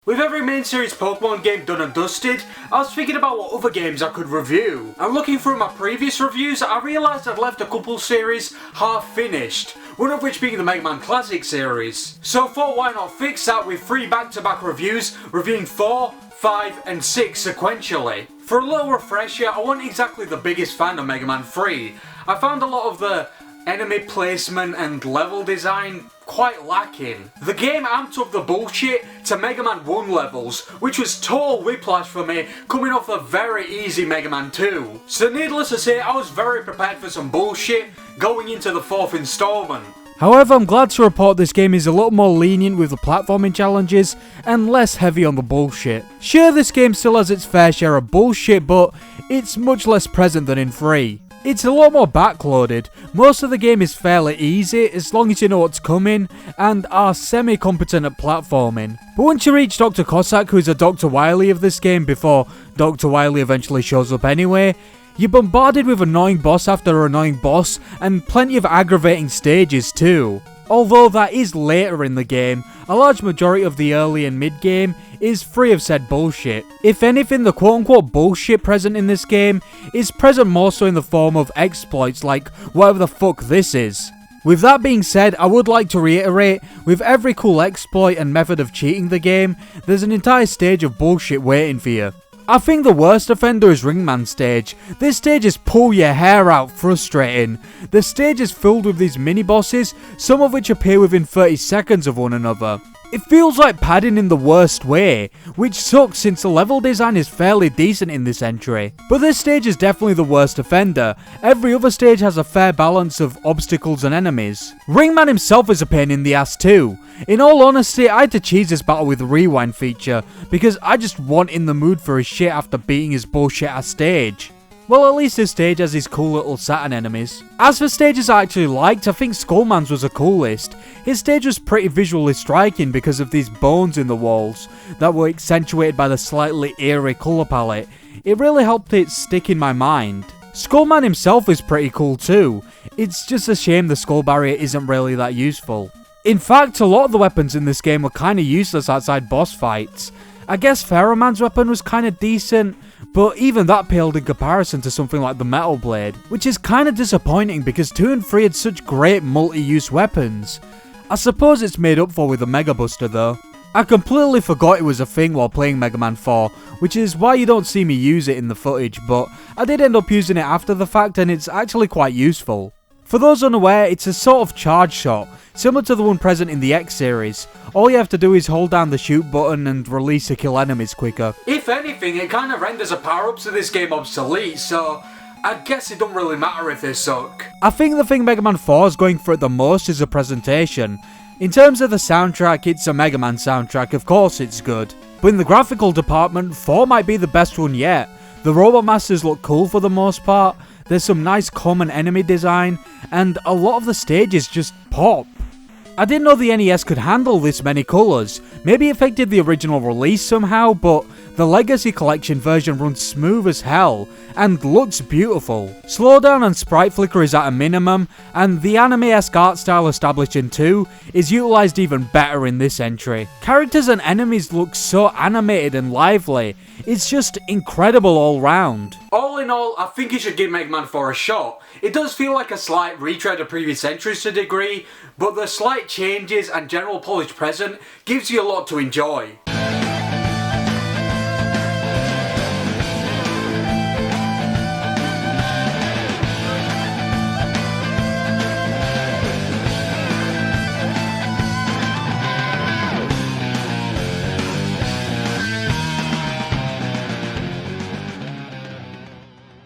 With every main series Pokemon game done and dusted, I was thinking about what other games I could review. And looking through my previous reviews, I realised I'd left a couple series half finished, one of which being the Mega Man Classic series. So I thought why not fix that with 3 back-to-back reviews, reviewing 4, 5 and 6 sequentially. For a little refresher, I wasn't exactly the biggest fan of Mega Man 3. I found a lot of the enemy placement and level design quite lacking. The game amped up the bullshit to Mega Man 1 levels, which was total whiplash for me coming off the very easy Mega Man 2. So needless to say, I was very prepared for some bullshit going into the 4th installment. However, I'm glad to report this game is a lot more lenient with the platforming challenges and less heavy on the bullshit. Sure, this game still has its fair share of bullshit, but it's much less present than in 3. It's a lot more backloaded. Most of the game is fairly easy as long as you know what's coming and are semi-competent at platforming. But once you reach Dr. Cossack, who is a Dr. Wily of this game before Dr. Wily eventually shows up anyway, you're bombarded with annoying boss after annoying boss and plenty of aggravating stages too. Although that is later in the game, a large majority of the early and mid game is free of said bullshit. If anything, the quote unquote bullshit present in this game is present more so in the form of exploits like whatever the fuck this is. With that being said, I would like to reiterate, with every cool exploit and method of cheating the game, there's an entire stage of bullshit waiting for you. I think the worst offender is Ringman stage. This stage is pull your hair out frustrating. The stage is filled with these mini bosses, some of which appear within 30 seconds of one another. It feels like padding in the worst way, which sucks since the level design is fairly decent in this entry. But this stage is definitely the worst offender. Every other stage has a fair balance of obstacles and enemies. Ringman himself is a pain in the ass too. In all honesty, I had to cheese this battle with the rewind feature, because I just wasn't in the mood for his shit after beating his bullshit ass stage. Well, at least this stage has his cool little Saturn enemies. As for stages I actually liked, I think Skullman's was the coolest. His stage was pretty visually striking because of these bones in the walls that were accentuated by the slightly eerie colour palette. It really helped it stick in my mind. Skullman himself is pretty cool too. It's just a shame the skull barrier isn't really that useful. In fact, a lot of the weapons in this game were kinda useless outside boss fights. I guess Pharaohman's weapon was kinda decent, but even that paled in comparison to something like the Metal Blade, which is kinda disappointing because 2 and 3 had such great multi-use weapons. I suppose it's made up for with the Mega Buster though. I completely forgot it was a thing while playing Mega Man 4, which is why you don't see me use it in the footage, but I did end up using it after the fact and it's actually quite useful. For those unaware, it's a sort of charge shot, similar to the one present in the X series. All you have to do is hold down the shoot button and release to kill enemies quicker. If anything, it kinda renders the power-ups of this game obsolete, so I guess it don't really matter if they suck. I think the thing Mega Man 4 is going for it the most is the presentation. In terms of the soundtrack, it's a Mega Man soundtrack, of course it's good. But in the graphical department, 4 might be the best one yet. The Robot Masters look cool for the most part, there's some nice common enemy design, and a lot of the stages just pop. I didn't know the NES could handle this many colours. Maybe it affected the original release somehow, but the Legacy Collection version runs smooth as hell and looks beautiful. Slowdown and sprite flicker is at a minimum, and the anime-esque art style established in 2 is utilised even better in this entry. Characters and enemies look so animated and lively. It's just incredible all round. All in all, I think you should give Mega Man 4 a shot. It does feel like a slight retread of previous entries to a degree, but the slight changes and general polish present gives you a lot to enjoy.